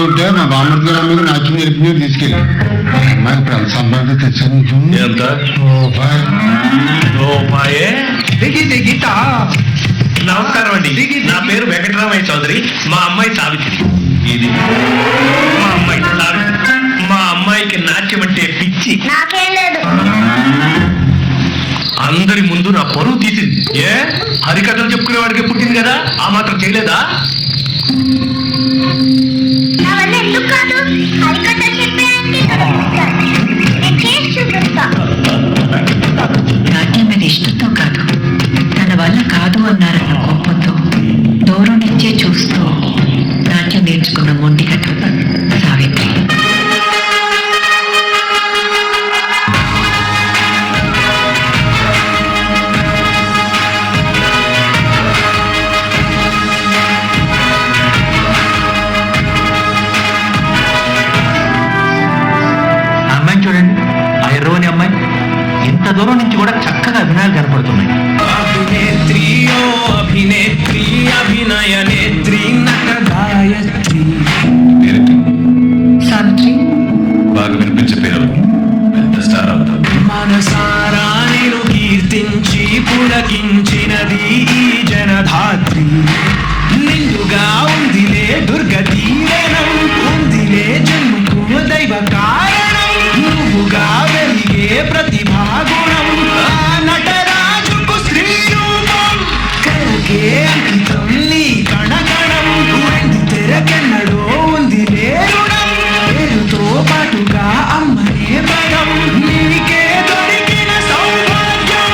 ఉంటే మా బామ్మర్తి గారు అమ్మకి నాట్యం నేర్పి తీసుకెళ్ళి అమ్మాయి ఇప్పుడు ఎంత సంపాదించి తెచ్చాను ఎంత రూపాయి. రూపాయే నమస్కారం అండి. నా పేరు వెంకటరామయ్య చౌదరి. మా అమ్మాయి సావిత్రి. ఇది మా అమ్మాయి సావిత్రి. మా అమ్మాయికి నాట్యం అంటే పిచ్చి. నాకేం లేదు. అందరి ముందు నా పరువు తీసింది. ఏ హరికథలు చెప్పుకునే వాడికి పుట్టింది కదా, ఆ మాత్రం చేయలేదా? నా వల్ల ఎందుకు కాదు? హరికథలు చెప్పేయండి, నేను చేసి చూపిస్తా. నాట్యం మీద ఇష్టంతో కాదు, తన వల్ల కాదు అన్నారన్న కోపంతో దూరం నుంచే చూస్తూ నాట్యం నేర్చుకున్న మొండిగట్టు సావిత్రి. చూడండి, ఆ ఎర్రవని అమ్మాయి ఇంత దూరం నుంచి కూడా చక్కగా అభినయాలు కనపడుతున్నాయి. అభినేత్రి ఓ అభినేత్రి, అభినయ నేత్రి, నట గాయత్రి. సావిత్రి బాగా వినిపించే పేరు, పెద్ద స్టార్ అవుతాం. మనసారా నేను కీర్తించి పులకించినది ఈ జనధాత్రి. నిండుగా ఉందిలే దుర్గతీరణం, ఉందిలే జన్మకు దైవ కారణం. నువ్వుగా వెలిగే ప్రతిభాగుణం, ఆ నటరాజుకు స్త్రీ రూపం. కరకే అంకితం నీ కణకణం, వెండి తెరకెన్నడో ఉంది రుణం. పేరుతో పాటుగా అమ్మనే పదం, నీకే దొరికిన సౌభాగ్యం.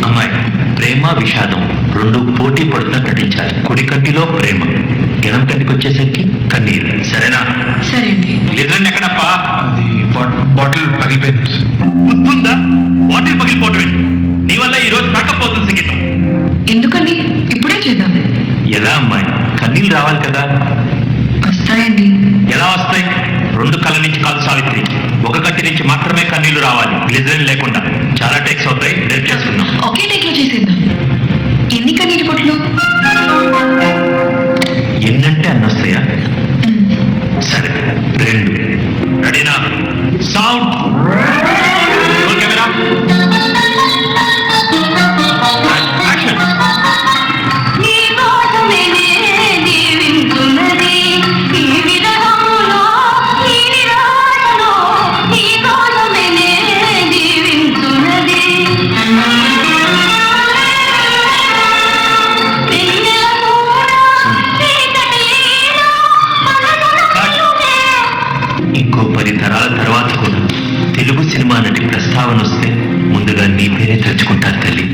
అమ్మాయి ప్రేమ విషాదం రెండు పోటీ పడుతున్నా నటించాలి. కుడి కంటిలో ప్రేమ, ఎడం కంటికి వచ్చేసరికి కన్నీరు. సరేనా? సరే అండి. ఎదురండి ఎక్కడప్పా? అది బాటిల్ పగిలిపోయింది. గుర్తుందా? బాటిల్ పగిలిపోవటం నీ వల్ల ఈ రోజు పక్కపోతుంది సంగీతం. ఎందుకండి? ఇప్పుడే చేద్దాం. ఎలా అమ్మాయి? కన్నీళ్ళు రావాలి కదా. వస్తాయండి. ఎలా వస్తాయి? రెండు కళ్ళ నుంచి కాదు సావిత్రి, ఒక గట్టి నుంచి మాత్రమే కన్నీళ్లు రావాలి, గ్లిజరిన్ లేకుండా. చాలా టేక్స్ అవుతాయి, రేపు చేసుకుందాం. ఒకే టేక్ లో చేసేద్దాం. ఎన్ని కన్నీటి పొట్లు? ఎన్నంటే అన్ని వస్తాయా? సరే, రెండు. రెడీనా? సౌండ్. Camera action. ఇంకో 10 తరాల తర్వాత కూడా తెలుగు సినిమా నటి ప్రస్తావన వస్తే ముందుగా నీ పేరే తలుచుకుంటారు తల్లి.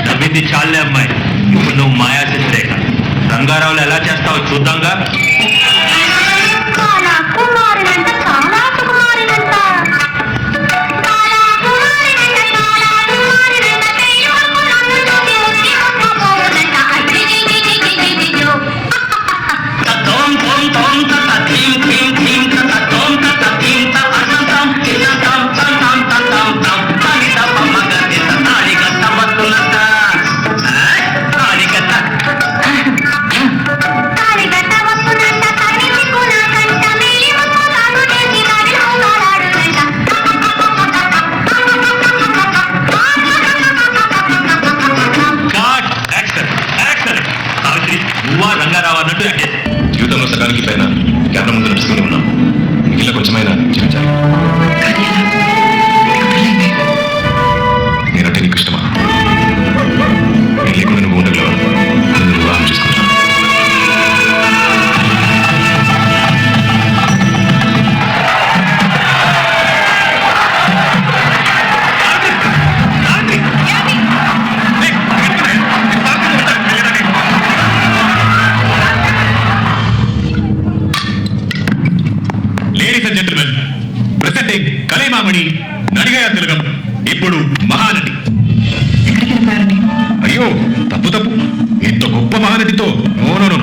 నవ్వింది చాలే అమ్మాయి, ఇప్పుడు నువ్వు మాయా చిత్రేఖ. రంగారావులు ఎలా చేస్తావో చూద్దాంగా. రంగారావు అన్నట్టు జీవితంలో సగానికి పైన కెమెరా ముందు నడుస్తూనే ఉన్నాం. ఇలా కొంచెమైనా జీవించాలి. నేనంటే నీకు ఇష్టమా? నేను లేకుండా నువ్వు ఉండగలవా? నేను వివాహం చేసుకుంటాను. కళామణి నడిగయ తిలకం, ఇప్పుడు మహానటి. అయ్యో తప్పు, ఇంత గొప్ప మహానటితో నో.